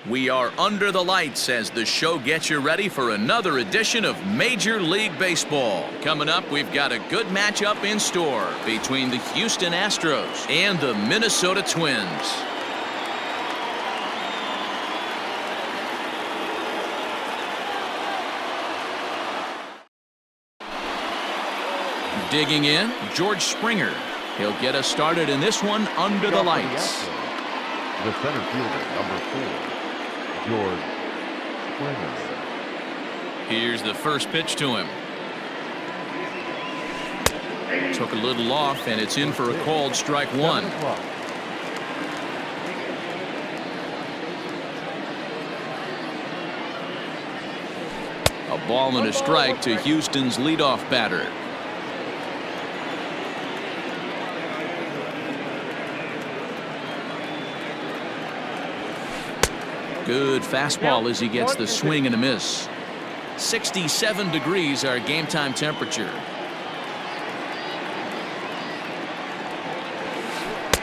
We are under the lights as the show gets you ready for another edition of Major League Baseball. Coming up, we've got a good matchup in store between the Houston Astros and the Minnesota Twins. Digging in, George Springer. He'll get us started in this one under the lights. The center fielder, number 4. George Springer. Here's the first pitch to him. Took a little off, and it's in for a called strike one. A ball and a strike to Houston's leadoff batter. Good fastball as he gets the swing and a miss. 67 degrees our game time temperature.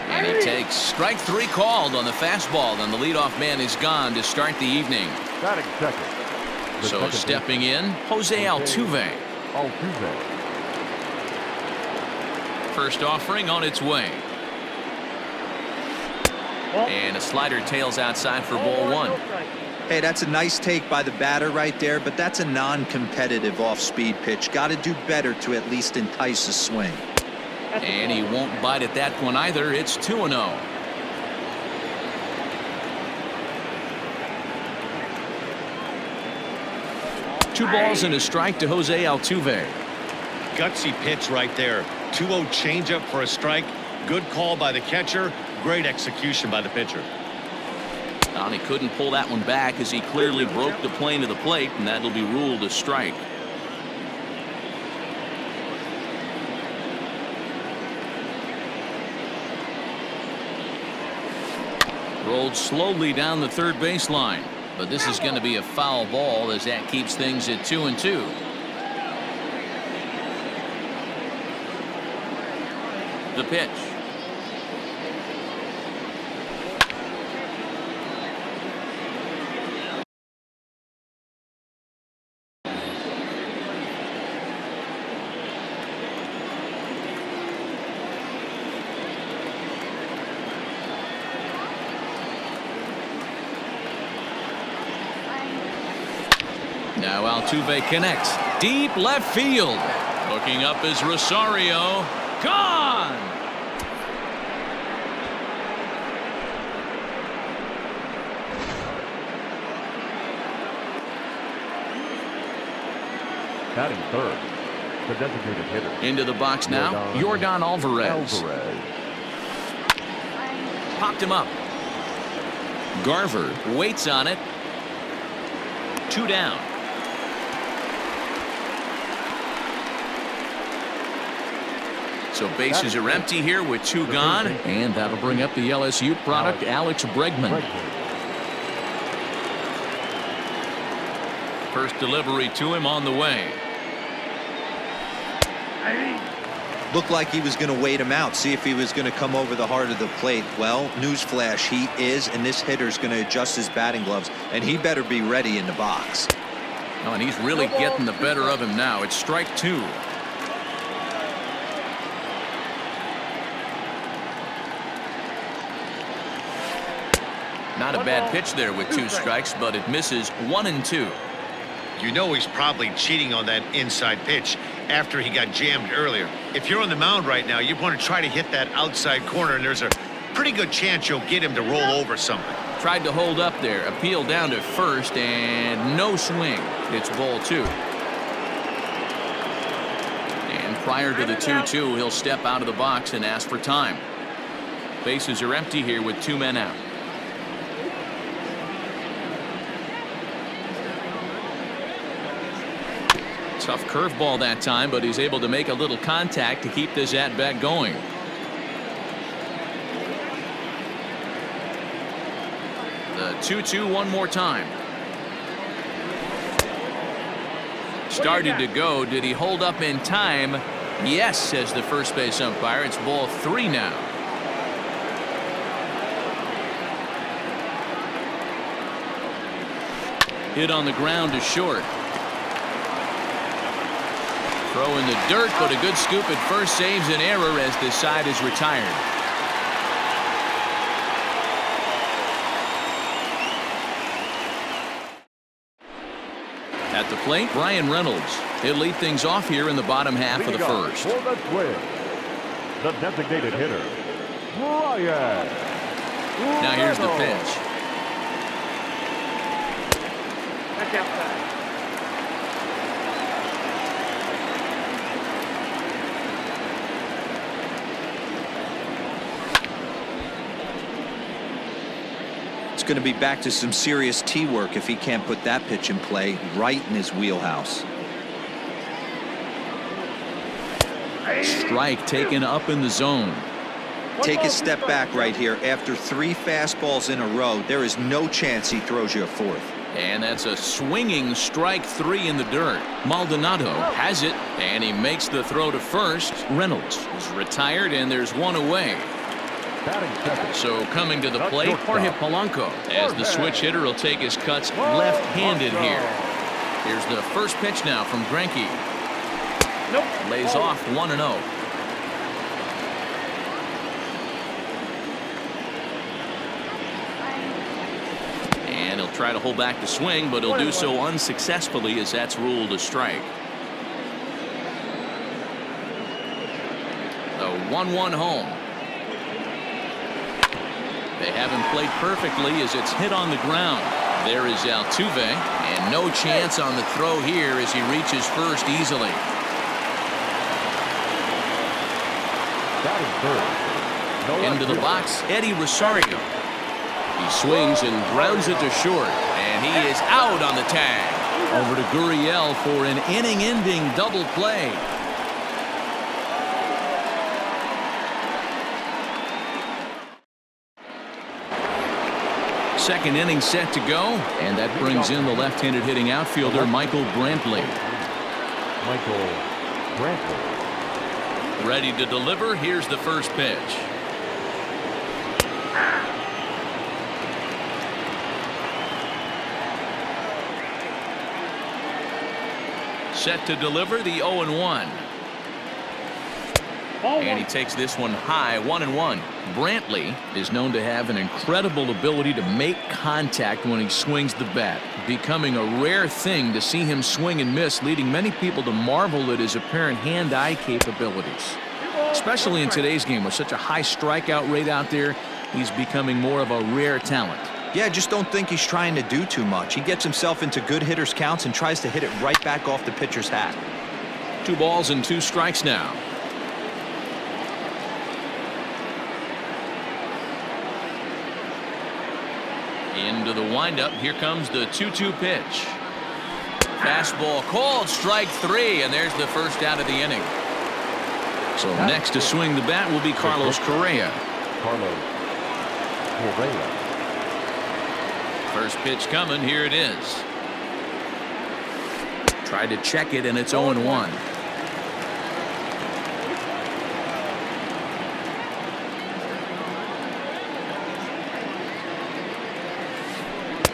And he takes strike 3 called on the fastball. Then the leadoff man is gone to start the evening. Batting second. So stepping in, Jose Altuve. First offering on its way. And a slider tails outside for ball 1. Hey, that's a nice take by the batter right there, but that's a non-competitive off-speed pitch. Got to do better to at least entice a swing. And he won't bite at that one either. It's 2-0. Two balls and a strike to Jose Altuve. Gutsy pitch right there. 2-0 changeup for a strike. Good call by the catcher. Great execution by the pitcher. And he couldn't pull that one back as he clearly broke the plane of the plate, and that'll be ruled a strike. Rolled slowly down the third baseline, but this is going to be a foul ball as that keeps things at 2-2. The pitch. Now Altuve connects. Deep left field. Looking up is Rosario. Gone! Batting third. The designated hitter. Into the box now. Yordan Alvarez. Popped him up. Garver waits on it. 2 down. So bases are empty here with 2 gone, and that'll bring up the LSU product, Alex Bregman. First delivery to him on the way. Looked like he was going to wait him out, see if he was going to come over the heart of the plate. Well, newsflash, he is, and this hitter's going to adjust his batting gloves, and he better be ready in the box. Oh, and he's really getting the better of him now. It's strike 2. Not a bad pitch there with 2 strikes, but it misses 1-2. You know he's probably cheating on that inside pitch after he got jammed earlier. If you're on the mound right now, you want to try to hit that outside corner, and there's a pretty good chance you'll get him to roll over something. Tried to hold up there, appeal down to first, and no swing. It's ball 2. And prior to the 2-2, he'll step out of the box and ask for time. Bases are empty here with 2 men out. Tough curveball that time, but he's able to make a little contact to keep this at-bat going. The 2-2 one more time. Started to go. Did he hold up in time? Yes, says the first base umpire. It's ball 3 now. Hit on the ground to short. Throw in the dirt, but a good scoop at first saves an error as this side is retired. At the plate, Brian Reynolds. He'll lead things off here in the bottom half of the first. For the Twins, the designated hitter, Brian. Now here's the pitch. That's outside. It's going to be back to some serious tee work if he can't put that pitch in play right in his wheelhouse. Strike taken up in the zone. Take a step back right here. After 3 fastballs in a row, there is no chance he throws you a 4th. And that's a swinging strike 3 in the dirt. Maldonado has it, and he makes the throw to first. Reynolds is retired, and there's one away. So coming to the plate, Jorge Polanco, as the switch hitter will take his cuts left-handed here. Here's the first pitch now from Greinke. Nope. Lays off 1-0. And he'll try to hold back the swing, but he'll do so unsuccessfully as that's ruled a strike. The 1-1 home. They have him played perfectly as it's hit on the ground. There is Altuve, and no chance on the throw here as he reaches first easily. Into the box, Eddie Rosario. He swings and grounds it to short, and he is out on the tag. Over to Gurriel for an inning-ending double play. Second inning set to go, and that brings in the left-handed hitting outfielder Michael Brantley. Ready to deliver. Here's the first pitch. Set to deliver the 0-1. And he takes this one high, 1-1. Brantley is known to have an incredible ability to make contact when he swings the bat, becoming a rare thing to see him swing and miss, leading many people to marvel at his apparent hand-eye capabilities. Especially in today's game with such a high strikeout rate out there, he's becoming more of a rare talent. Yeah, I just don't think he's trying to do too much. He gets himself into good hitters' counts and tries to hit it right back off the pitcher's hat. 2 balls and 2 strikes now. Into the windup. Here comes the 2-2 pitch. Fastball called, strike 3, and there's the first out of the inning. So next to swing the bat will be Carlos Correa. First pitch coming. Here it is. Tried to check it, and it's 0-1.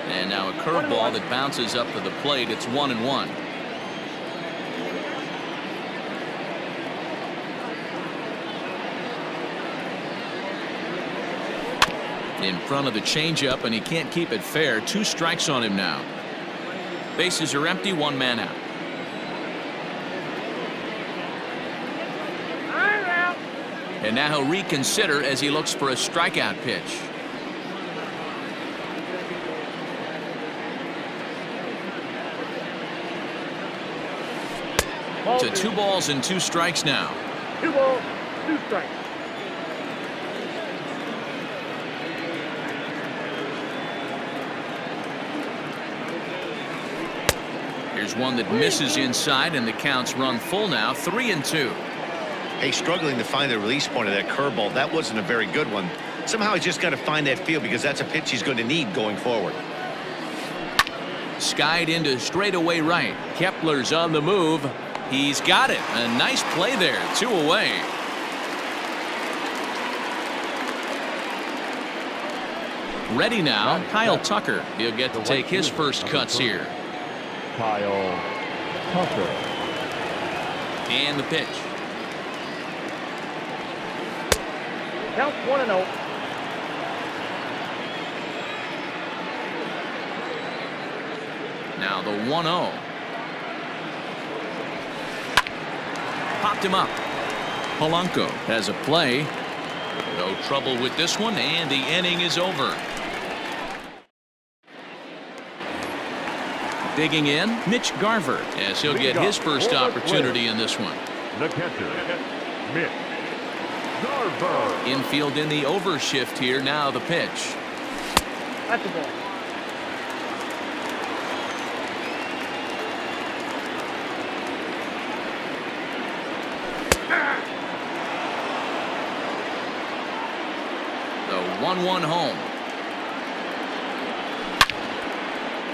And now a curveball that bounces up to the plate. It's 1-1. In front of the changeup, and he can't keep it fair. 2 strikes on him now. Bases are empty, 1 man out. And now he'll reconsider as he looks for a strikeout pitch. To 2 balls and 2 strikes now. 2 balls, 2 strikes. Here's one that misses inside, and the count's run full now, 3-2. Hey, struggling to find the release point of that curveball. That wasn't a very good one. Somehow he's just got to find that feel, because that's a pitch he's going to need going forward. Skied into straightaway right. Kepler's on the move. He's got it. A nice play there. 2 away. Ready now, Kyle Tucker. He'll get to take his first cuts here. Kyle Tucker. And the pitch. Count 1-0. Now the 1-0. Popped him up. Polanco has a play. No trouble with this one, and the inning is over. Digging in, Mitch Garver, as he'll get his first opportunity in this one. The catcher, Mitch Garver. Infield in the overshift here. Now the pitch. That's the ball. The 1-1 home.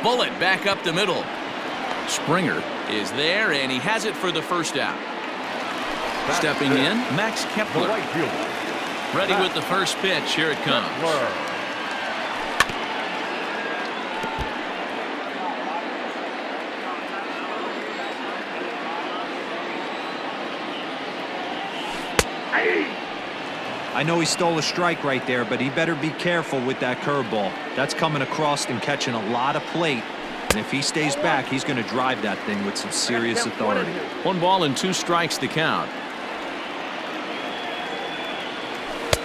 Bullet back up the middle. Springer is there, and he has it for the first out. Stepping in, Max The Kepler. right fielder. Ready with the first pitch. Here it comes. I know he stole a strike right there, but he better be careful with that curveball. That's coming across and catching a lot of plate. And if he stays back, he's going to drive that thing with some serious authority. 1 ball and 2 strikes to count.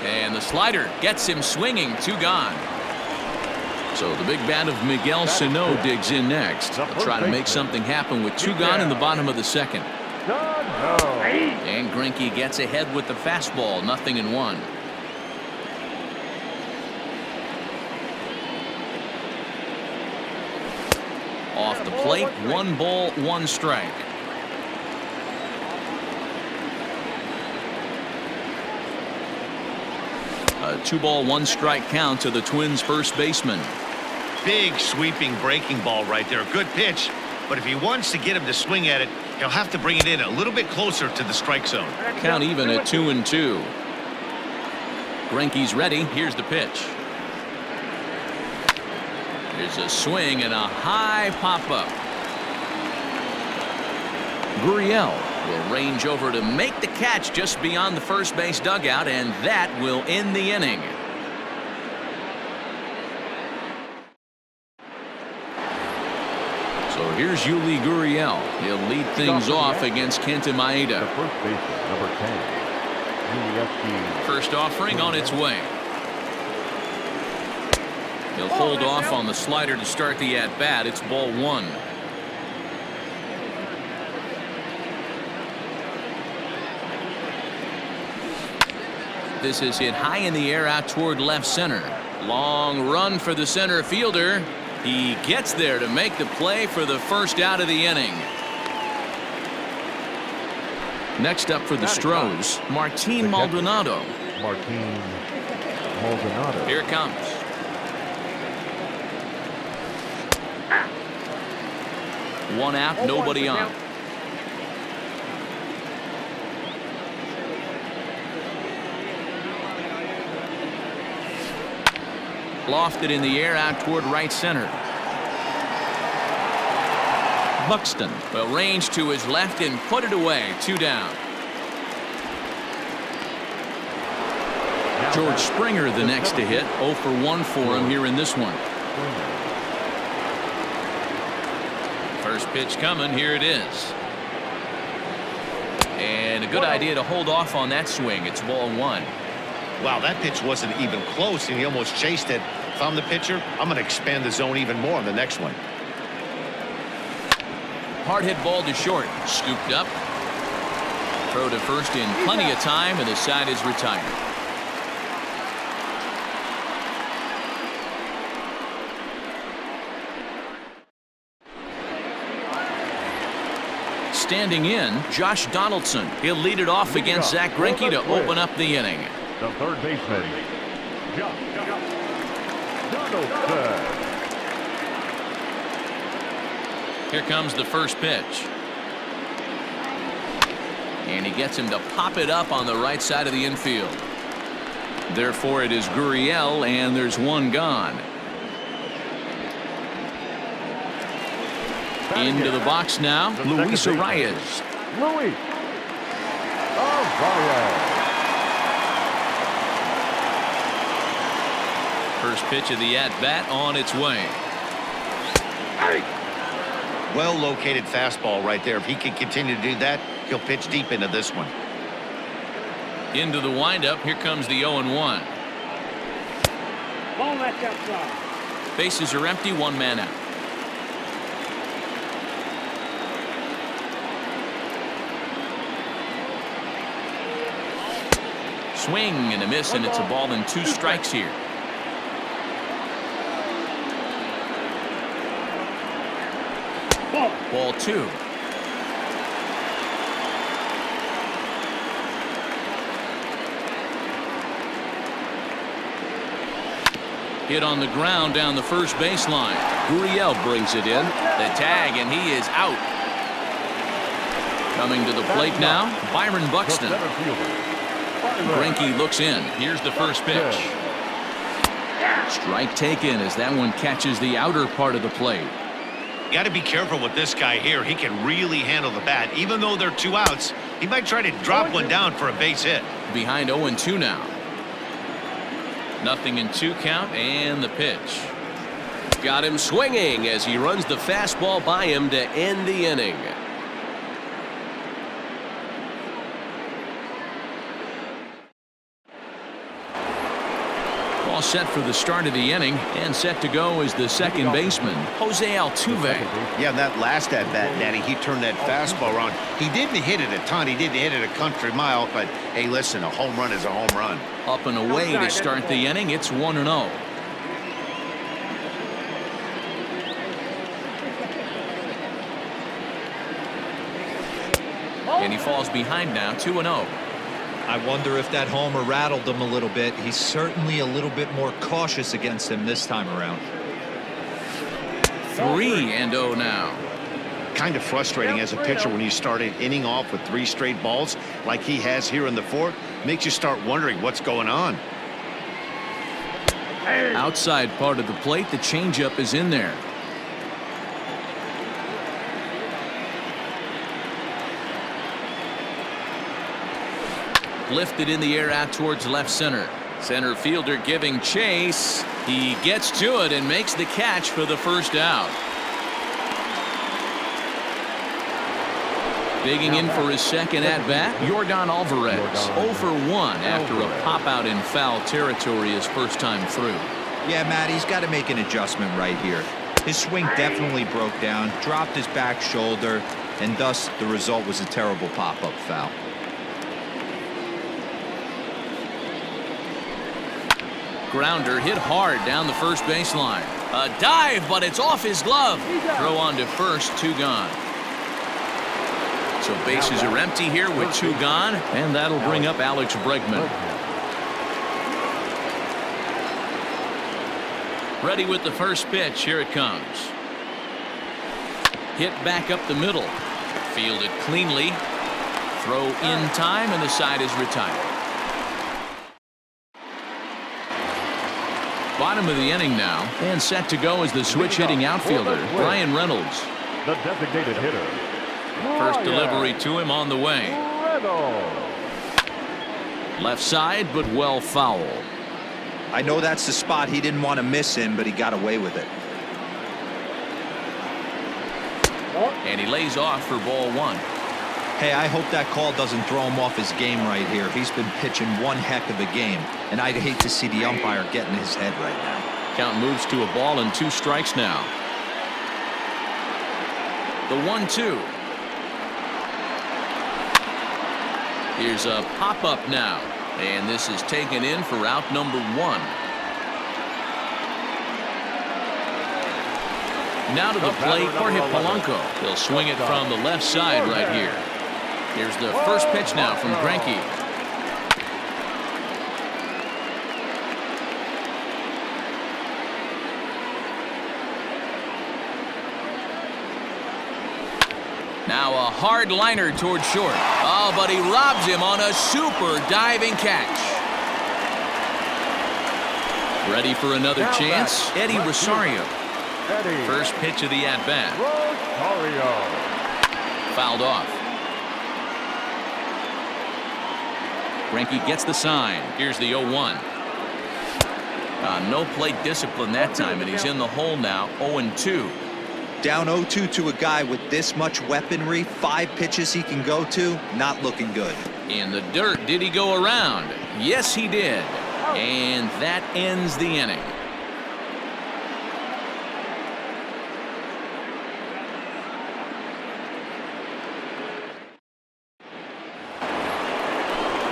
And the slider gets him swinging. 2 gone. So the big bat of Miguel Sano digs in next. They'll try to make something happen with 2 gone in the bottom of the second. And Greinke gets ahead with the fastball. 0-1. Off the plate, 1 ball, 1 strike. A 2 ball, 1 strike count to the Twins' first baseman. Big sweeping breaking ball right there. Good pitch. But if he wants to get him to swing at it, he'll have to bring it in a little bit closer to the strike zone. Count even at 2-2. Greinke's ready. Here's the pitch. There's a swing and a high pop-up. Gurriel will range over to make the catch just beyond the first base dugout, and that will end the inning. So here's Yuli Gurriel. He'll lead things off against Kenta The Maeda. first baseman, number 10. First offering on its way. He'll hold off on the slider to start the at-bat. It's ball 1. This is hit high in the air out toward left center. Long run for the center fielder. He gets there to make the play for the first out of the inning. Next up for the Astros, Martin Maldonado. Martin Maldonado. Here it comes. One out, nobody on. Lofted in the air out toward right center. Buxton will range to his left and put it away. 2 down. George Springer the next to hit. 0 for 1 for him here in this one. First pitch coming. Here it is. And a good idea to hold off on that swing. It's ball 1. Wow, that pitch wasn't even close, and he almost chased it. If I'm the pitcher, I'm going to expand the zone even more on the next one. Hard hit ball to short. Scooped up. Throw to first in plenty of time, and the side is retired. Standing in, Josh Donaldson. He'll lead it off against Zach Greinke to open up the inning. The third baseman, Josh Donaldson. Here comes the first pitch. And he gets him to pop it up on the right side of the infield. Therefore, it is Gurriel, and there's one gone. Into the box now, Luis Arias. Luis Arias. First pitch of the at-bat on its way. Well-located fastball right there. If he can continue to do that, he'll pitch deep into this one. Into the windup. Here comes the 0-1. Ball match outside. Bases are empty. One man out. Swing and a miss, and it's a ball and 2 strikes here. Ball 2. Hit on the ground down the first baseline. Gurriel brings it in. The tag, and he is out. Coming to the plate now, Byron Buxton. Greinke looks in. Here's the first pitch. Strike taken as that one catches the outer part of the plate. Got to be careful with this guy here. He can really handle the bat. Even though they're 2 outs, he might try to drop one down for a base hit. Behind 0-2 now. 0-2 count, and the pitch. Got him swinging as he runs the fastball by him to end the inning. All set for the start of the inning, and set to go is the second baseman, Jose Altuve. Yeah, that last at-bat, Natty, he turned that fastball around. He didn't hit it a ton. He didn't hit it a country mile, but hey, listen, a home run is a home run. Up and away to start the inning. It's 1-0. And he falls behind now, 2-0. I wonder if that homer rattled him a little bit. He's certainly a little bit more cautious against him this time around. 3-0 now. Kind of frustrating as a pitcher when you start an inning off with 3 straight balls like he has here in the 4th. Makes you start wondering what's going on. Outside part of the plate, the changeup is in there. Lifted in the air out towards left center. Center fielder giving chase. He gets to it and makes the catch for the first out. Digging in for his second at-bat, Yordan Alvarez. 0 for 1 after a pop-out in foul territory his first time through. Yeah, Matt, he's got to make an adjustment right here. His swing definitely broke down, dropped his back shoulder, and thus the result was a terrible pop-up foul. Grounder hit hard down the first baseline. A dive, but it's off his glove. Throw on to first, 2 gone. So bases are empty here with 2 gone, and that'll bring up Alex Bregman. Ready with the first pitch. Here it comes. Hit back up the middle. Fielded cleanly. Throw in time, and the side is retired. Bottom of the inning now, and set to go is the switch-hitting outfielder, Brian Reynolds. The designated hitter. First delivery to him on the way. Left side, but well foul. I know that's the spot he didn't want to miss in, but he got away with it. And he lays off for ball 1. Hey, I hope that call doesn't throw him off his game right here. He's been pitching one heck of a game, and I'd hate to see the umpire get in his head right now. Count moves to a ball and 2 strikes now. The 1-2. Here's a pop-up now, and this is taken in for out number 1. Now to the plate, Jorge Polanco. He'll swing it from the left side right here. Here's the first pitch now from Greinke. Now a hard liner towards short. Oh, but he robs him on a super diving catch. Ready for another chance? Eddie Rosario. Eddie First pitch of the at-bat. Rosario. Fouled off. Greinke gets the sign. Here's the 0-1. No plate discipline that time, and he's in the hole now, 0-2. Down 0-2 to a guy with this much weaponry, 5 pitches he can go to, not looking good. In the dirt, did he go around? Yes, he did. And that ends the inning.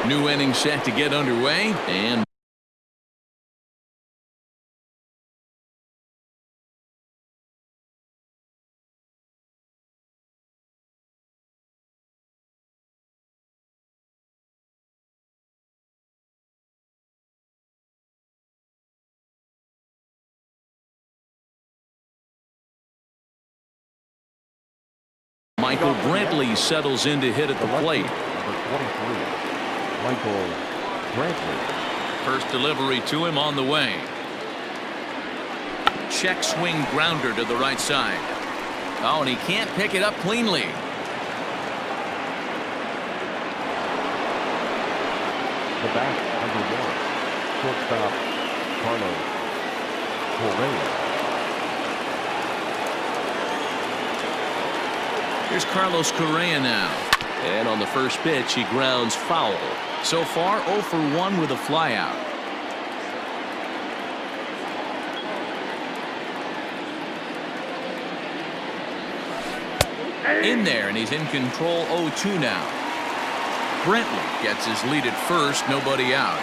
New inning set to get underway, and Michael Brantley settles in to hit at the plate. Number 23, Michael Brantley. First delivery to him on the way. Check swing grounder to the right side. Oh, and he can't pick it up cleanly. The back, number 1, shortstop Carlos Correa. Here's Carlos Correa now. And on the first pitch, he grounds foul. So far, 0 for 1 with a flyout. In there, and he's in control, 0-2 now. Brantley gets his lead at first, nobody out.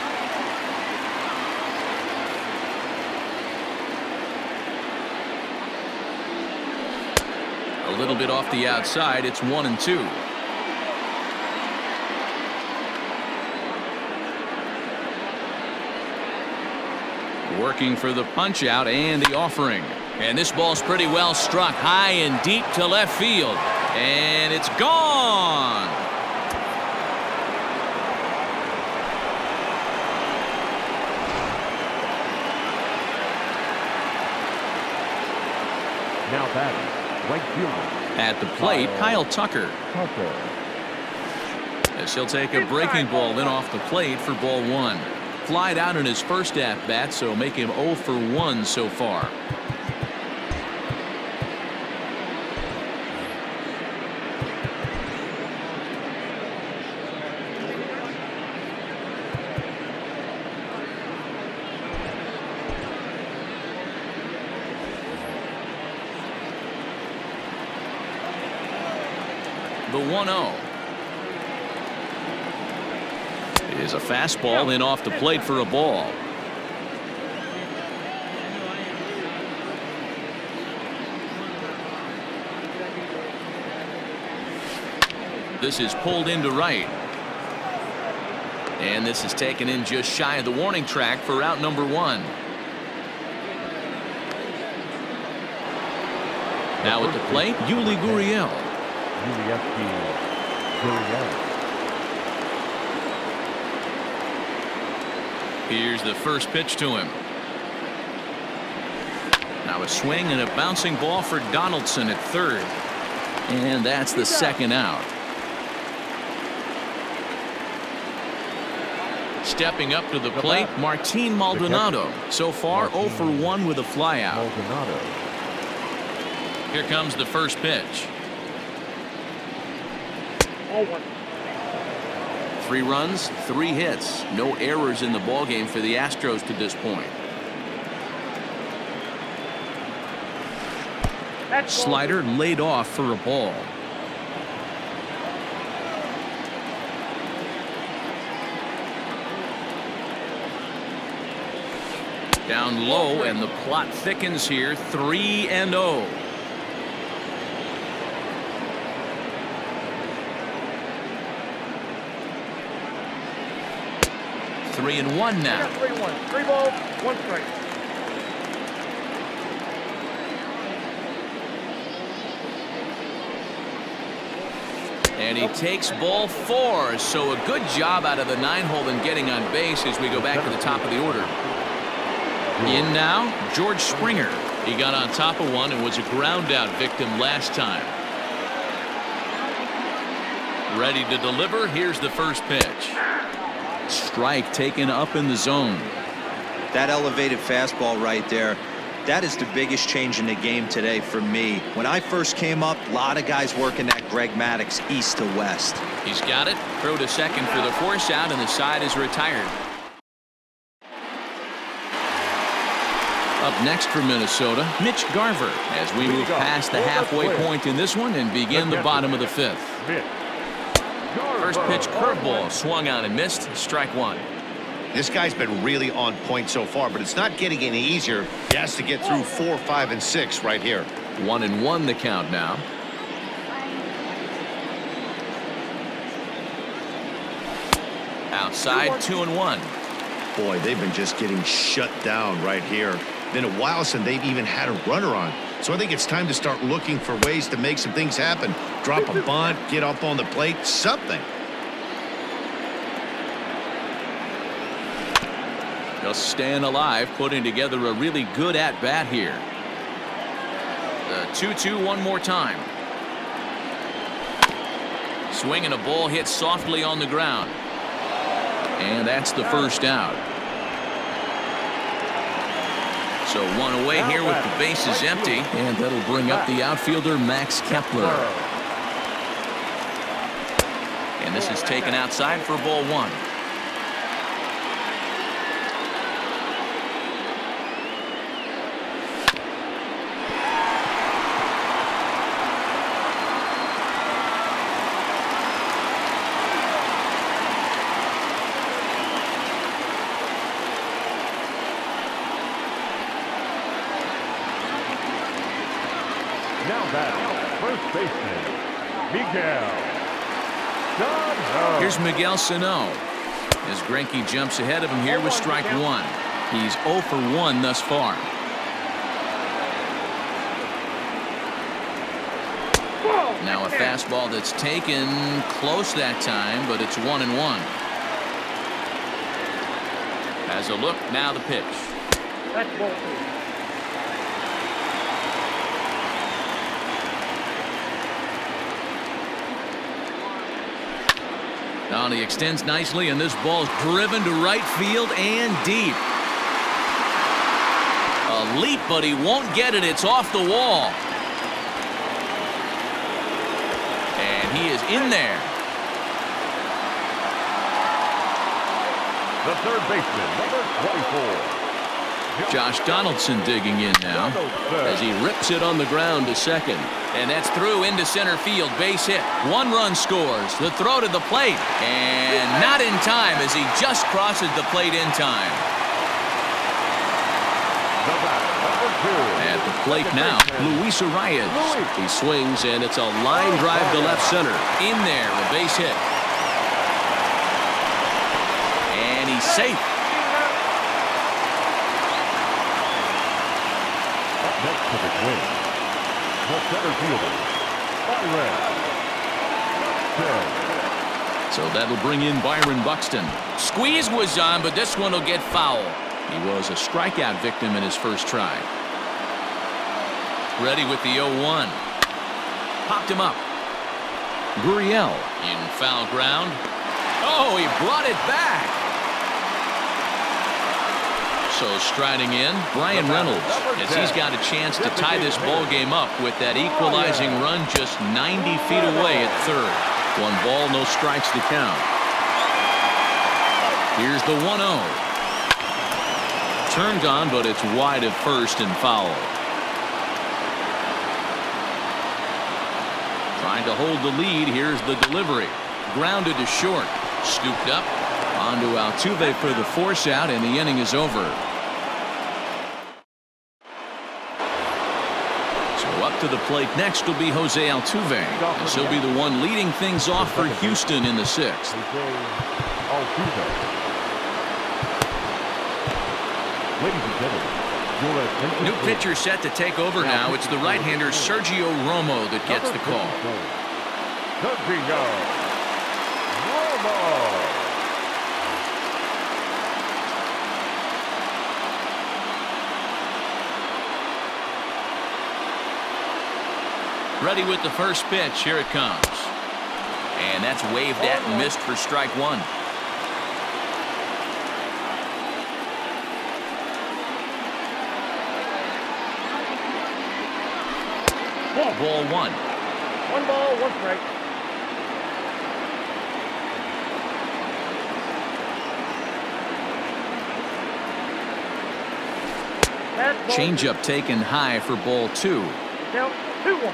A little bit off the outside, it's 1-2. Working for the punch out and the offering. And this ball's pretty well struck high and deep to left field. And it's gone. Now batting, right fielder. At the plate, Kyle Tucker. As he'll take a breaking ball then off the plate for ball 1. Flied out in his first at-bat, so make him 0 for 1 so far. The 1-0 is a fastball in off the plate for a ball. This is pulled into right. And this is taken in just shy of the warning track for out number 1. Now at the plate, Yuli Gurriel. Here's the first pitch to him. Now a swing and a bouncing ball for Donaldson at third. And that's the second out. Stepping up to the plate, Martin Maldonado. So far 0 for 1 with a flyout. Here comes the first pitch. 3 runs, 3 hits. No errors in the ballgame for the Astros to this point. Slider laid off for a ball. Down low, and the plot thickens here. 3-0. 3-1 now. 3-1. 3 balls, 1 strike. And he takes ball 4. So a good job out of the 9-hole in getting on base as we go back to the top of the order. In now, George Springer. He got on top of one and was a ground out victim last time. Ready to deliver. Here's the first pitch. Strike taken up in the zone. That elevated fastball right there, that is the biggest change in the game today for me. When I first came up, a lot of guys working that Greg Maddux east to west. He's got it. Throw to second for the force out, and the side is retired. Up next for Minnesota, Mitch Garver, as we move past the halfway point in this one and begin the bottom of the fifth. First pitch curveball swung on and missed. Strike one. This guy's been really on point so far, but it's not getting any easier. He has to get through 4, 5, and 6 right here. 1-1 the count now. Outside, 2-1. Boy, they've been just getting shut down right here. Been a while since they've even had a runner on. So I think it's time to start looking for ways to make some things happen. Drop a bunt, get up on the plate, something. Just staying alive, putting together a really good at-bat here. The 2-2 one more time. Swinging a ball hit softly on the ground. And that's the first out. So one away here with the bases empty. And that'll bring up the outfielder Max Kepler. And this is taken outside for ball one. First baseman, Miguel. Here's Miguel Sano as Greinke jumps ahead of him here with strike one. He's 0 for 1 thus far. Now a fastball that's taken close that time, but it's 1-1. Has a look, now the pitch. That's ball two. Now he extends nicely, and this ball's driven to right field and deep. A leap, but he won't get it. It's off the wall. And he is in there. The third baseman, number 24. Josh Donaldson digging in now as he rips it on the ground to second. And that's through into center field. Base hit. 1 run scores. The throw to the plate. And not in time as he just crosses the plate in time. At the plate now, Luis Arias. He swings, and it's a line drive to left center. In there, a base hit. And he's safe. Next to the win, the center fielder, Byron Buxton. So that'll bring in Byron Buxton. Squeeze was on, but this one will get foul. He was a strikeout victim in his first try. Ready with the 0-1. Popped him up. Gurriel in foul ground. Oh, he brought it back. So striding in, Brian Reynolds, as he's got a chance to tie this ball game up with that equalizing run just 90 feet away at third. 1 ball, no strikes to count. Here's the 1-0. Turned on, but it's wide at first and foul. Trying to hold the lead. Here's the delivery. Grounded to short. Scooped up. Onto Altuve for the force out, and the inning is over. So up to the plate next will be Jose Altuve, as he'll be the one leading things off for Houston in the 6th. New pitcher set to take over now. It's the right-hander Sergio Romo that gets the call. Sergio Romo. Ready with the first pitch. Here it comes. And that's waved at and missed for strike one. Ball one. 1 ball, 1 strike. Changeup taken high for ball two. Count 2-1.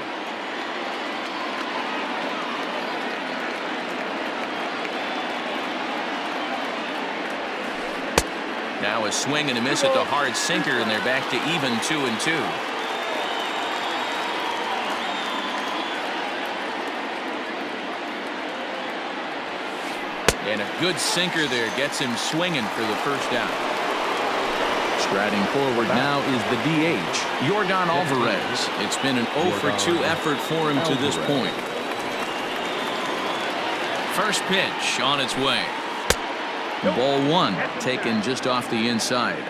Now a swing and a miss at the hard sinker, and they're back to even 2-2. And a good sinker there gets him swinging for the first out. Striding forward now is the DH, Yordan Alvarez. It's been an 0 for 2 effort for him to this point. First pitch on its way. Ball one, taken just off the inside.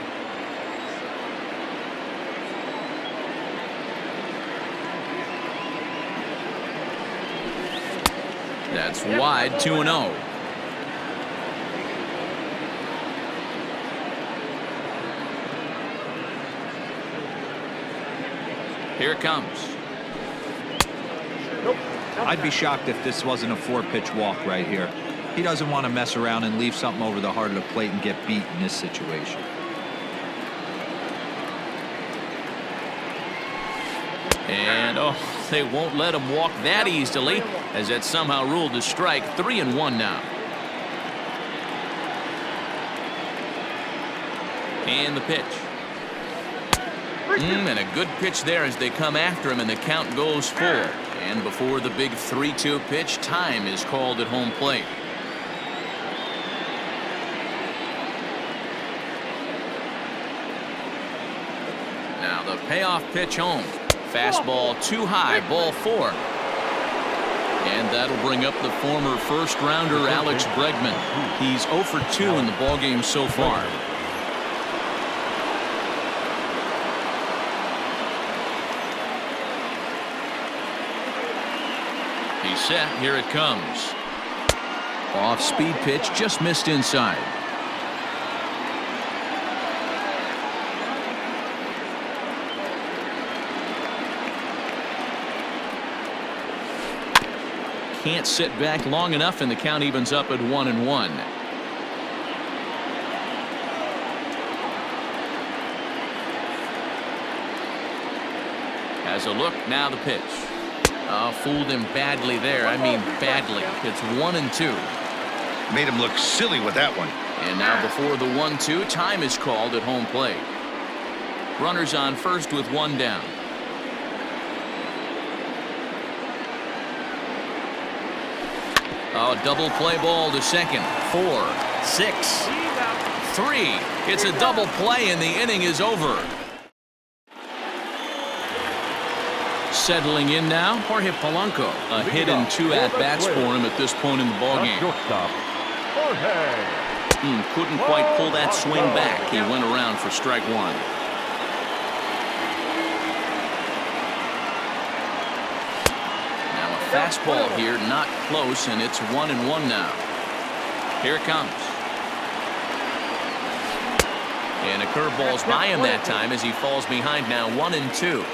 That's wide, 2-0. Here it comes. I'd be shocked if this wasn't a 4-pitch walk right here. He doesn't want to mess around and leave something over the heart of the plate and get beat in this situation. And oh, they won't let him walk that easily, as that's somehow ruled a strike. 3-1 now. And the pitch. And a good pitch there as they come after him, and the count goes full. And before the big 3-2 pitch, time is called at home plate. Now the payoff pitch home. Fastball too high, ball 4. And that'll bring up the former first-rounder Alex Bregman. He's 0 for 2 in the ballgame so far. He's set. Here it comes. Off-speed pitch, just missed inside. Can't sit back long enough, and the count evens up at 1-1. Has a look, now the pitch. Oh, fooled him badly there. I mean badly. It's 1-2. Made him look silly with that one. And now before the 1-2, time is called at home plate. Runners on first with 1 down. Oh, double play ball to second. 4, 6, 3. It's a double play, and the inning is over. Settling in now, Jorge Polanco. A hit and 2 at-bats for him at this point in the ballgame. Couldn't quite pull that swing back. He went around for strike 1. Now a fastball here, not close, and it's 1-1 now. Here it comes. And a curveball's by him that time as he falls behind now, 1-2.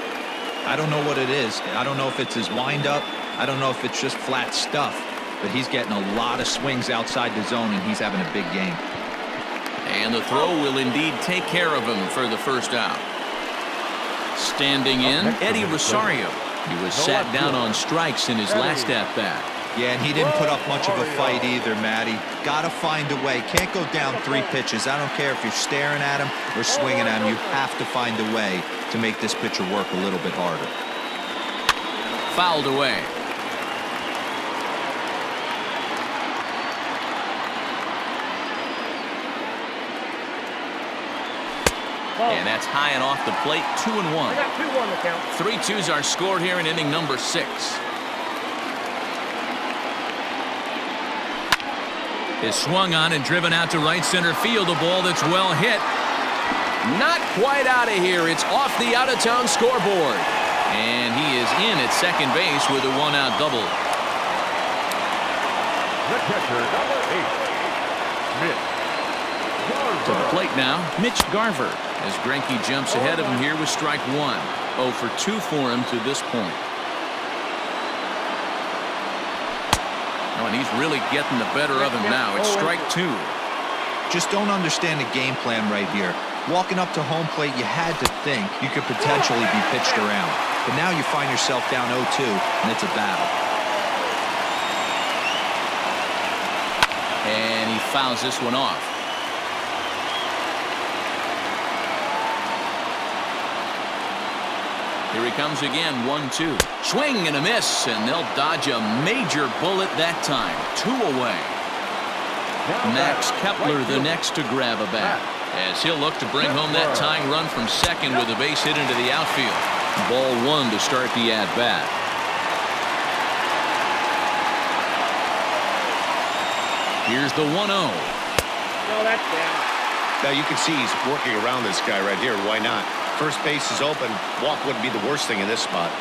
I don't know what it is. I don't know if it's his windup. I don't know if it's just flat stuff. But he's getting a lot of swings outside the zone, and he's having a big game. And the throw will indeed take care of him for the first out. Standing in, Eddie Rosario. He was sat down on strikes in his last at-bat. Yeah, and he didn't put up much of a fight either, Matty. Got to find a way. Can't go down 3 pitches. I don't care if you're staring at him or swinging at him. You have to find a way to make this pitcher work a little bit harder. Fouled away. And that's high and off the plate, 2-1. I got 2-1 the count. 3-2s are scored here in inning number 6. Is swung on and driven out to right center field. A ball that's well hit. Not quite out of here. It's off the out-of-town scoreboard. And he is in at second base with a one-out double. The catcher, number 8, Mitch Garver. To the plate now, Mitch Garver, as Greinke jumps ahead of him here with strike one. 0 for 2 for him to this point. Oh, and he's really getting the better of him now. It's strike 2. Just don't understand the game plan right here. Walking up to home plate, you had to think you could potentially be pitched around. But now you find yourself down 0-2, and it's a battle. And he fouls this one off. Here he comes again, 1-2. Swing and a miss, and they'll dodge a major bullet that time. 2 away. Max Kepler the next to grab a bat, as he'll look to bring home that tying run from second with a base hit into the outfield. Ball 1 to start the at-bat. Here's the 1-0. No, that's down. Now you can see he's working around this guy right here. Why not? First base is open. Walk wouldn't be the worst thing in this spot.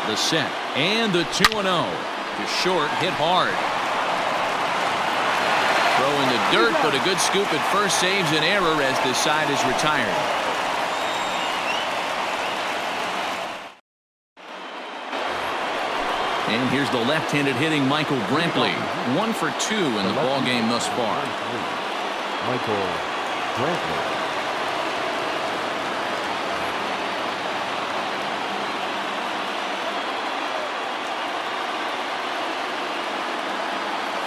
The set and the 2-0. To short, hit hard. Throw in the dirt, but a good scoop at first saves an error as this side is retired. And here's the left-handed hitting Michael Brantley. 1 for 2 in the ball game thus far. Michael Brantley.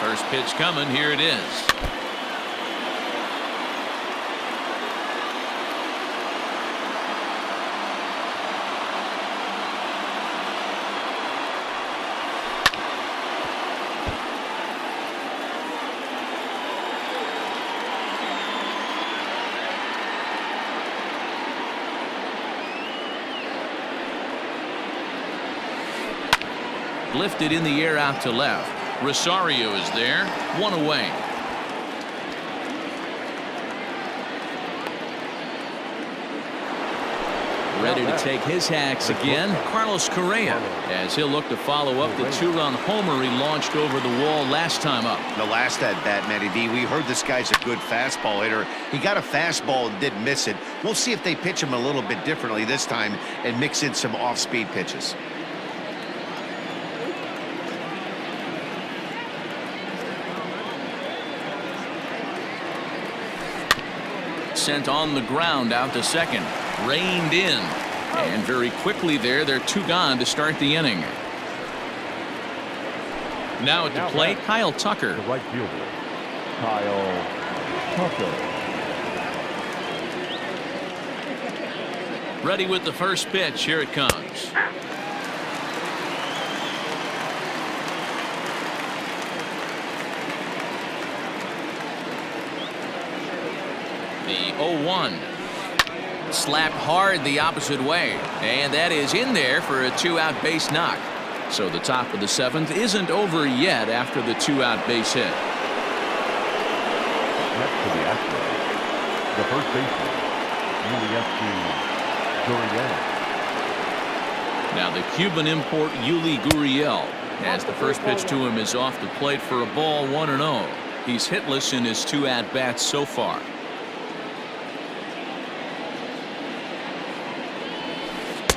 First pitch coming. Here it is. Lifted in the air out to left. Rosario is there, 1 away. Ready to take his hacks again, Carlos Correa, as he'll look to follow up the 2-run homer he launched over the wall last time up. The last at bat, Matty D, we heard this guy's a good fastball hitter. He got a fastball and didn't miss it. We'll see if they pitch him a little bit differently this time and mix in some off-speed pitches. Sent on the ground out to second. Reined in. And very quickly there, they're 2 gone to start the inning. Now at the plate, Kyle Tucker. The right fielder, Kyle Tucker. Ready with the first pitch. Here it comes. The 0-1. Slapped hard the opposite way. And that is in there for a 2-out base knock. So the top of the 7th isn't over yet after the 2-out base hit. Next to the Astros, the first baseman, Gurriel. Now the Cuban import Yuli Gurriel, as the first pitch to him is off the plate for a ball, 1-0. He's hitless in his 2 at-bats so far.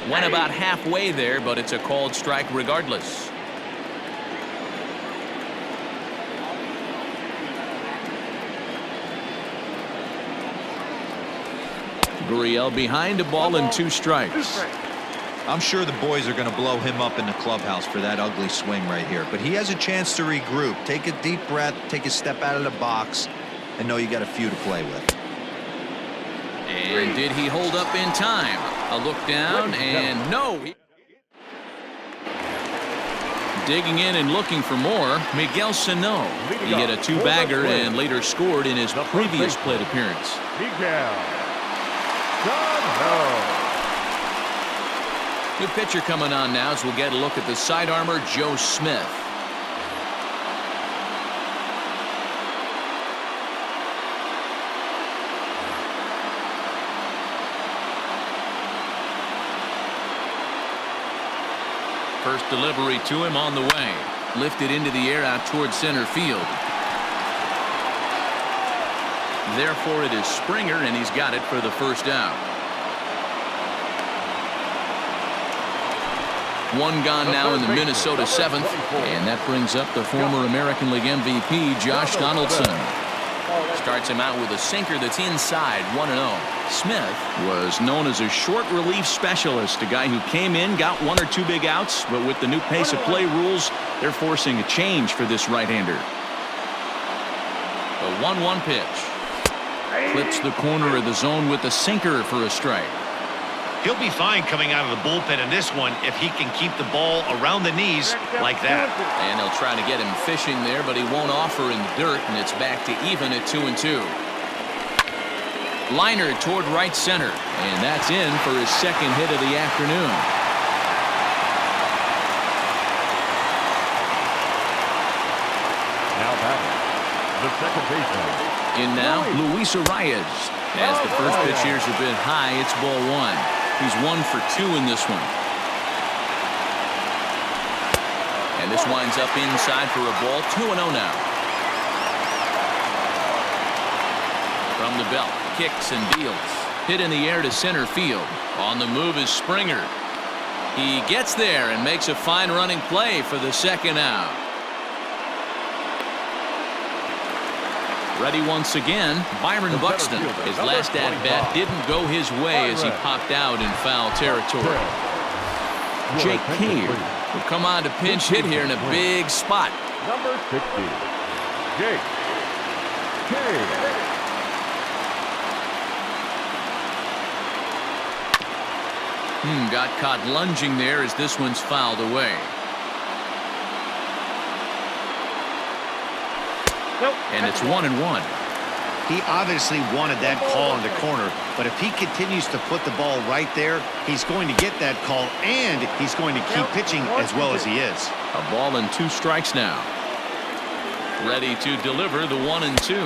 Went about halfway there, but it's a called strike regardless. Gurriel behind a ball and 2 strikes. I'm sure the boys are going to blow him up in the clubhouse for that ugly swing right here. But he has a chance to regroup, take a deep breath, take a step out of the box, and know you got a few to play with. And did he hold up in time? A look down, and no. Digging in and looking for more, Miguel Sano. He hit a 2-bagger and later scored in his previous plate appearance. Miguel Sano. Good pitcher coming on now as we'll get a look at the side armor, Joe Smith. First delivery to him on the way. Lifted into the air out towards center field. Therefore, it is Springer, and he's got it for the first out. One gone now in the Minnesota seventh, and that brings up the former American League MVP, Josh Donaldson. Starts him out with a sinker that's inside, 1-0. Smith was known as a short relief specialist, a guy who came in, got one or two big outs, but with the new pace of play rules, they're forcing a change for this right-hander. The 1-1 pitch. Clips the corner of the zone with the sinker for a strike. He'll be fine coming out of the bullpen in this one if he can keep the ball around the knees like that. And they'll try to get him fishing there, but he won't offer in the dirt, and it's back to even at 2-2. Liner toward right center, and that's in for his second hit of the afternoon. Now batting, the second baseman. In now, Luis Arias. As the first pitch here's a bit high, it's ball one. He's 1 for 2 in this one. And this winds up inside for a ball. 2-0 now. From the belt, kicks and deals. Hit in the air to center field. On the move is Springer. He gets there and makes a fine running play for the second out. Ready once again, Byron Buxton. His last at-bat didn't go his way as he popped out in foul territory. Jake Cave will come on to pinch hit here in a big spot. Number 60, Jake Cave. Got caught lunging there as this one's fouled away. And it's 1-1. He obviously wanted that call in the corner, but if he continues to put the ball right there, he's going to get that call, and he's going to keep pitching as well as he is. A ball and 2 strikes now. Ready to deliver the 1-2.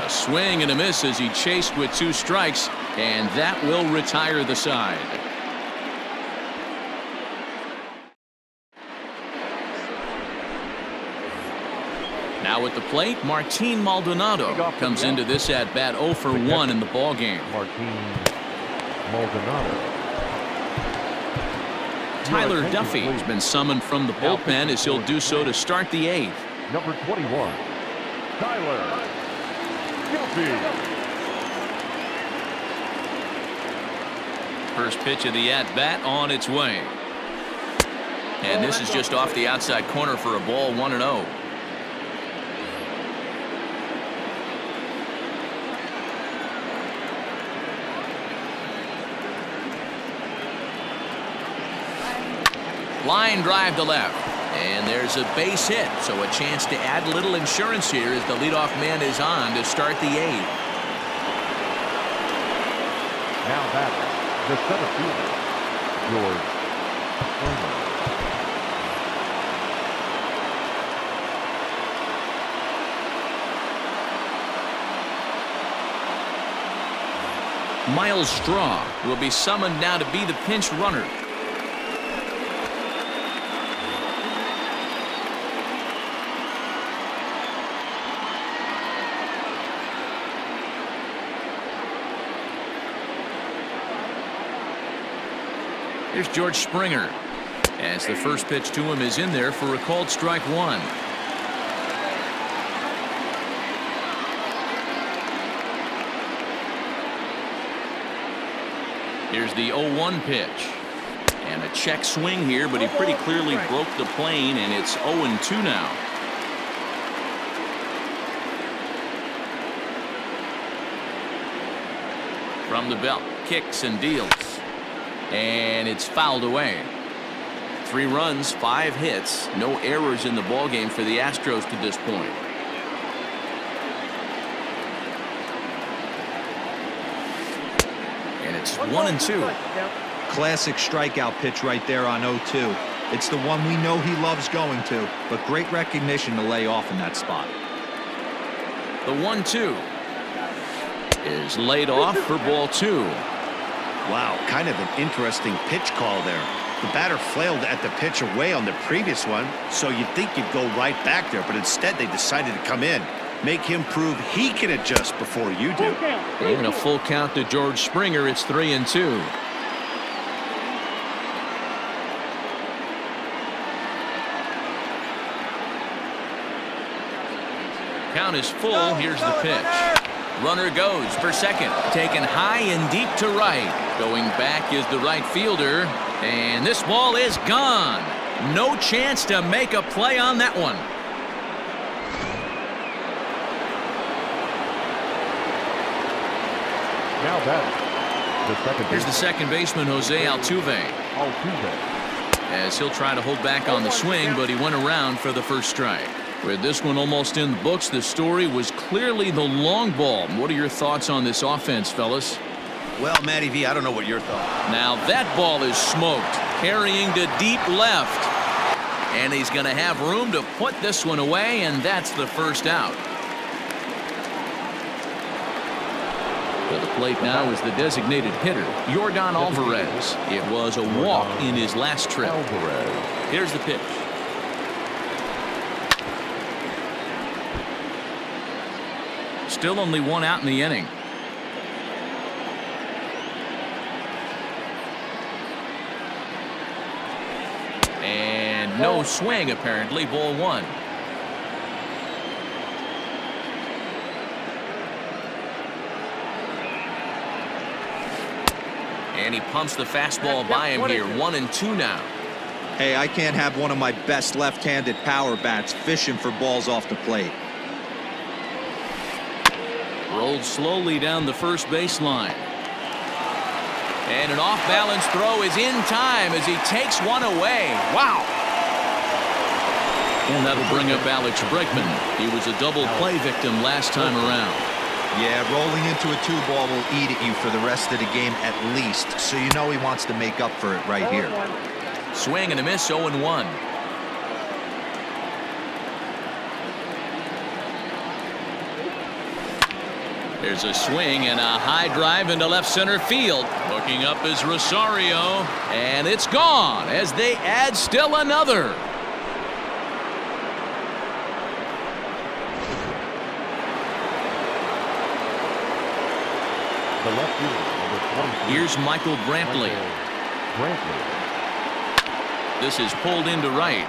A swing and a miss as he chased with 2 strikes, and that will retire the side. Now at the plate, Martin Maldonado comes into this at-bat 0 for 1 in the ballgame. Martin Maldonado. Tyler Duffy has been summoned from the bullpen as he'll do so to start the 8th. Number 21, Tyler Duffy. First pitch of the at-bat on its way. And this is just off the outside corner for a ball, 1-0. Line drive to left, and there's a base hit, so a chance to add a little insurance here as the leadoff man is on to start the 8th. Now batting, the center fielder, George Springer. Miles Straw will be summoned now to be the pinch runner. Here's George Springer as the first pitch to him is in there for a called strike 1. Here's the 0-1 pitch. And a check swing here, but he pretty clearly broke the plane, and it's 0-2 now. From the belt, kicks and deals. And it's fouled away. 3 runs, 5 hits, no errors in the ballgame for the Astros to this point. And it's 1-2. Classic strikeout pitch right there on 0-2. It's the one we know he loves going to, but great recognition to lay off in that spot. The 1-2 is laid off for ball 2. Wow, kind of an interesting pitch call there. The batter flailed at the pitch away on the previous one, so you'd think you'd go right back there, but instead they decided to come in. Make him prove he can adjust before you do. And a full count to George Springer. It's 3-2. Count is full. Here's the pitch. Runner goes for second. Taken high and deep to right. Going back is the right fielder. And this ball is gone. No chance to make a play on that one. Now batting, the second Here's the second baseman, Jose Altuve. As he'll try to hold back on the swing, but he went around for the first strike. With this one almost in the books, the story was clearly the long ball. What are your thoughts on this offense, fellas? Well, Matty V, I don't know what your thought. Now that ball is smoked, carrying to deep left. And he's going to have room to put this one away, and that's the first out. To the plate now is the designated hitter, Yordan Alvarez. It was a walk in his last trip. Here's the pitch. Still only one out in the inning. And no swing, apparently. Ball one. And he pumps the fastball by him here. 1-2 now. Hey, I can't have one of my best left-handed power bats fishing for balls off the plate. Rolled slowly down the first baseline. And an off-balance throw is in time as he takes one away. Wow. And that'll bring up Alex Bregman. He was a double play victim last time around. Yeah, rolling into a 2-ball will eat at you for the rest of the game at least, so you know he wants to make up for it right here. Swing and a miss, 0-1. There's a swing and a high drive into left center field. Looking up is Rosario, and it's gone as they add still another. The left fielder, Here's Michael Brantley. This is pulled into right.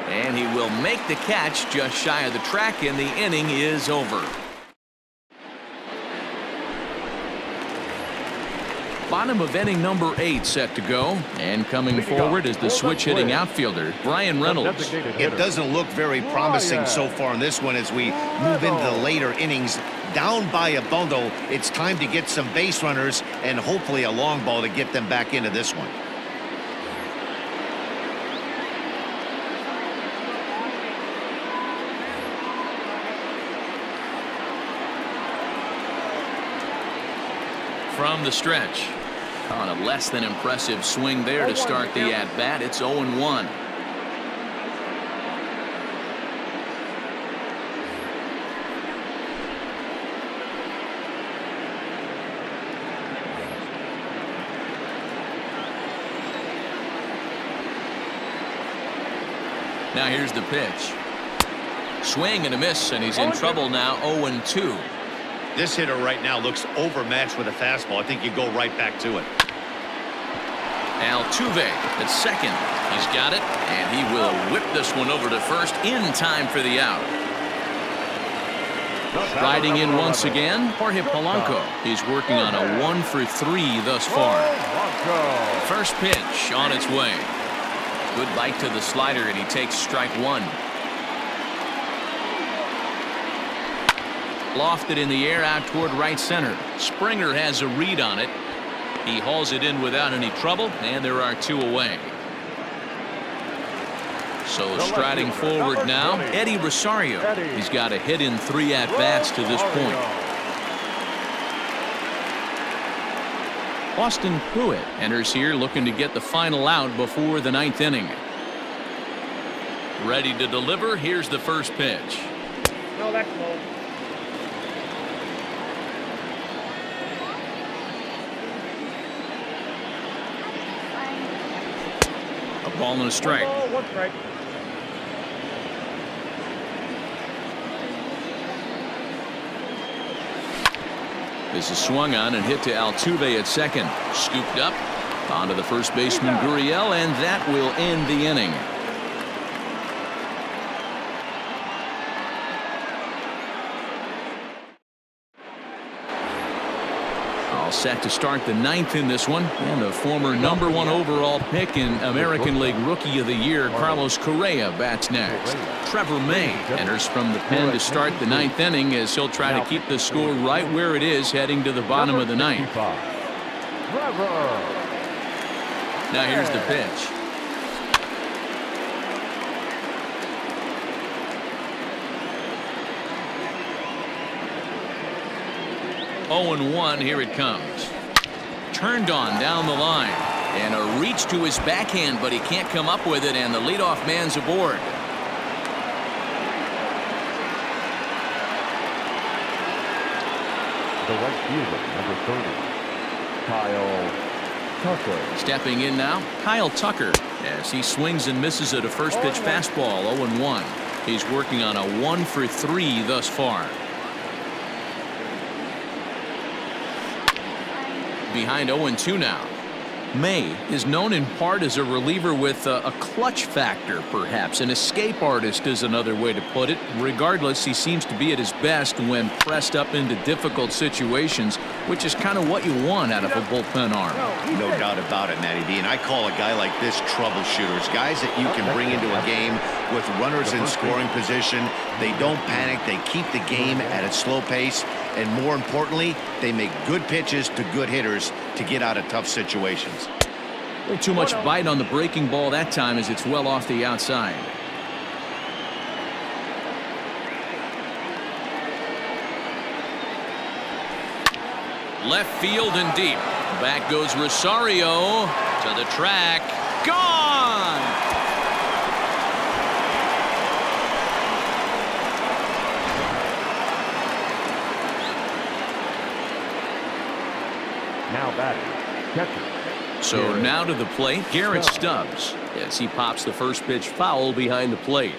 And he will make the catch just shy of the track, and the inning is over. Bottom of inning number 8 set to go. And coming forward is the switch-hitting outfielder, Brian Reynolds. It doesn't look very promising so far in this one as we move into the later innings. Down by a bundle, it's time to get some base runners and hopefully a long ball to get them back into this one. From the stretch. On a less than impressive swing there to start the at-bat. It's 0-1. Now here's the pitch. Swing and a miss, and he's in trouble now. 0-2. This hitter right now looks overmatched with a fastball. I think you go right back to it. Altuve at second. He's got it, and he will whip this one over to first in time for the out. Riding in once again, Jorge Polanco. He's working on a 1 for 3 thus far. First pitch on its way. Good bite to the slider, and he takes strike 1. Lofted in the air out toward right center. Springer has a read on it. He hauls it in without any trouble, and there are 2 away. So striding forward now, Eddie Rosario. He's got a hit in 3 at-bats to this point. Austin Pruitt enters here looking to get the final out before the 9th inning. Ready to deliver. Here's the first pitch. No, that's low. Ball and a strike. Oh, one strike. This is swung on and hit to Altuve at second. Scooped up onto the first baseman Gurriel, and that will end the inning. All set to start the ninth in this one, and the former #1 overall pick in American League Rookie of the Year, Carlos Correa, bats next. Trevor May enters from the pen to start the ninth inning as he'll try to keep the score right where it is heading to the bottom of the ninth. Now here's the pitch. Oh, 0-1, here it comes. Turned on down the line. And a reach to his backhand, but he can't come up with it, and the leadoff man's aboard. The right fielder, number 30, Kyle Tucker. Stepping in now, Kyle Tucker, as he swings and misses at a first pitch fastball. 0-1. He's working on a 1-for-3 thus far. Behind 0-2 now. May is known in part as a reliever with a clutch factor, perhaps. An escape artist is another way to put it. Regardless, he seems to be at his best when pressed up into difficult situations, which is kind of what you want out of a bullpen arm. No doubt about it, Matty D. And I call a guy like this troubleshooters. Guys that you can bring into a game with runners in scoring position. They don't panic. They keep the game at a slow pace. And more importantly, they make good pitches to good hitters to get out of tough situations. A little too much bite on the breaking ball that time as it's well off the outside. Left field and deep. Back goes Rosario to the track. Gone! Now batting, catcher. So now to the plate, Garrett Stubbs, as he pops the first pitch foul behind the plate.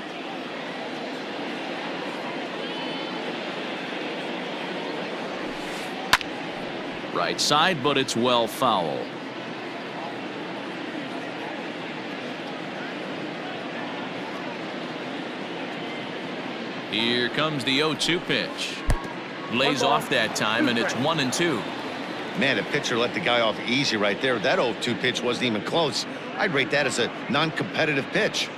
Right side, but it's well foul. Here comes the 0-2 pitch. Lays off that time, and it's 1-2. Man, a pitcher let the guy off easy right there. That 0-2 pitch wasn't even close. I'd rate that as a non-competitive pitch.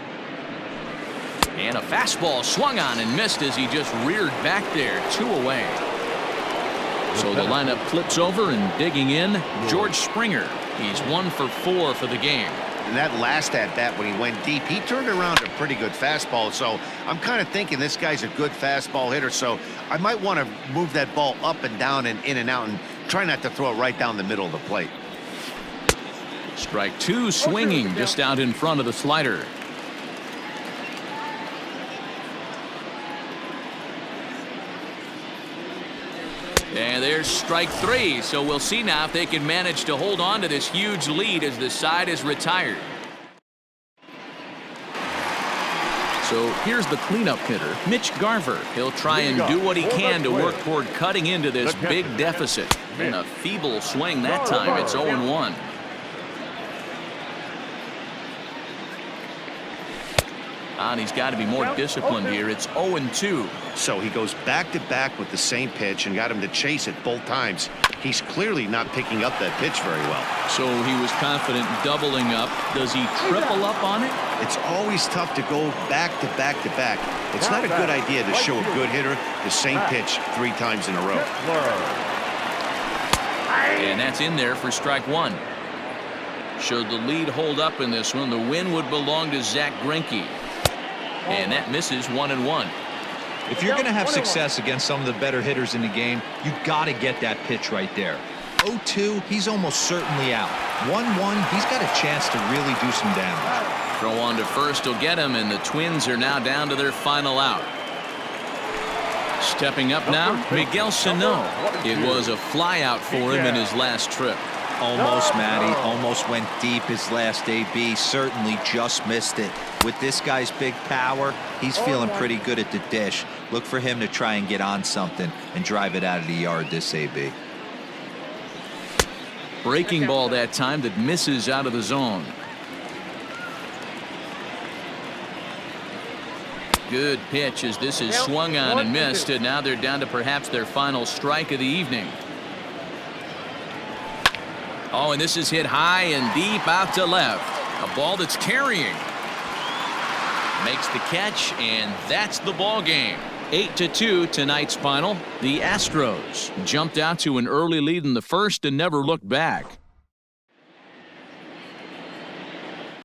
And a fastball swung on and missed as he just reared back there. 2 away. So the lineup flips over, and digging in, George Springer. He's 1 for 4 for the game. And that last at-bat when he went deep, he turned around a pretty good fastball. So I'm kind of thinking this guy's a good fastball hitter. So I might want to move that ball up and down and in and out and try not to throw it right down the middle of the plate. Strike 2 swinging just out in front of the slider. And there's strike 3. So we'll see now if they can manage to hold on to this huge lead as the side is retired. So here's the cleanup hitter, Mitch Garver. He'll try and do what he can to work toward cutting into this big deficit. And a feeble swing that time. It's 0-1. And he's got to be more disciplined here. It's 0-2. So he goes back-to-back with the same pitch and got him to chase it both times. He's clearly not picking up that pitch very well. So he was confident doubling up. Does he triple up on it? It's always tough to go back-to-back-to-back. It's not a good idea to show a good hitter the same pitch 3 times in a row. And that's in there for strike 1. Should the lead hold up in this one, the win would belong to Zach Greinke. And that misses 1-1. If you're going to have success against some of the better hitters in the game, you got to get that pitch right there. 0-2, he's almost certainly out. 1-1, he's got a chance to really do some damage. Throw on to first will get him, and the Twins are now down to their final out. Stepping up now, Miguel Sano. It was a fly out for him in his last trip. Almost, Matty. Almost went deep his last AB. Certainly just missed it. With this guy's big power, he's feeling pretty good at the dish. Look for him to try and get on something and drive it out of the yard this AB. Breaking ball that time that misses out of the zone. Good pitch as this is swung on and missed, and now they're down to perhaps their final strike of the evening. Oh, and this is hit high and deep out to left. A ball that's carrying. Makes the catch, and that's the ball game. 8-2 tonight's final. The Astros jumped out to an early lead in the first and never looked back.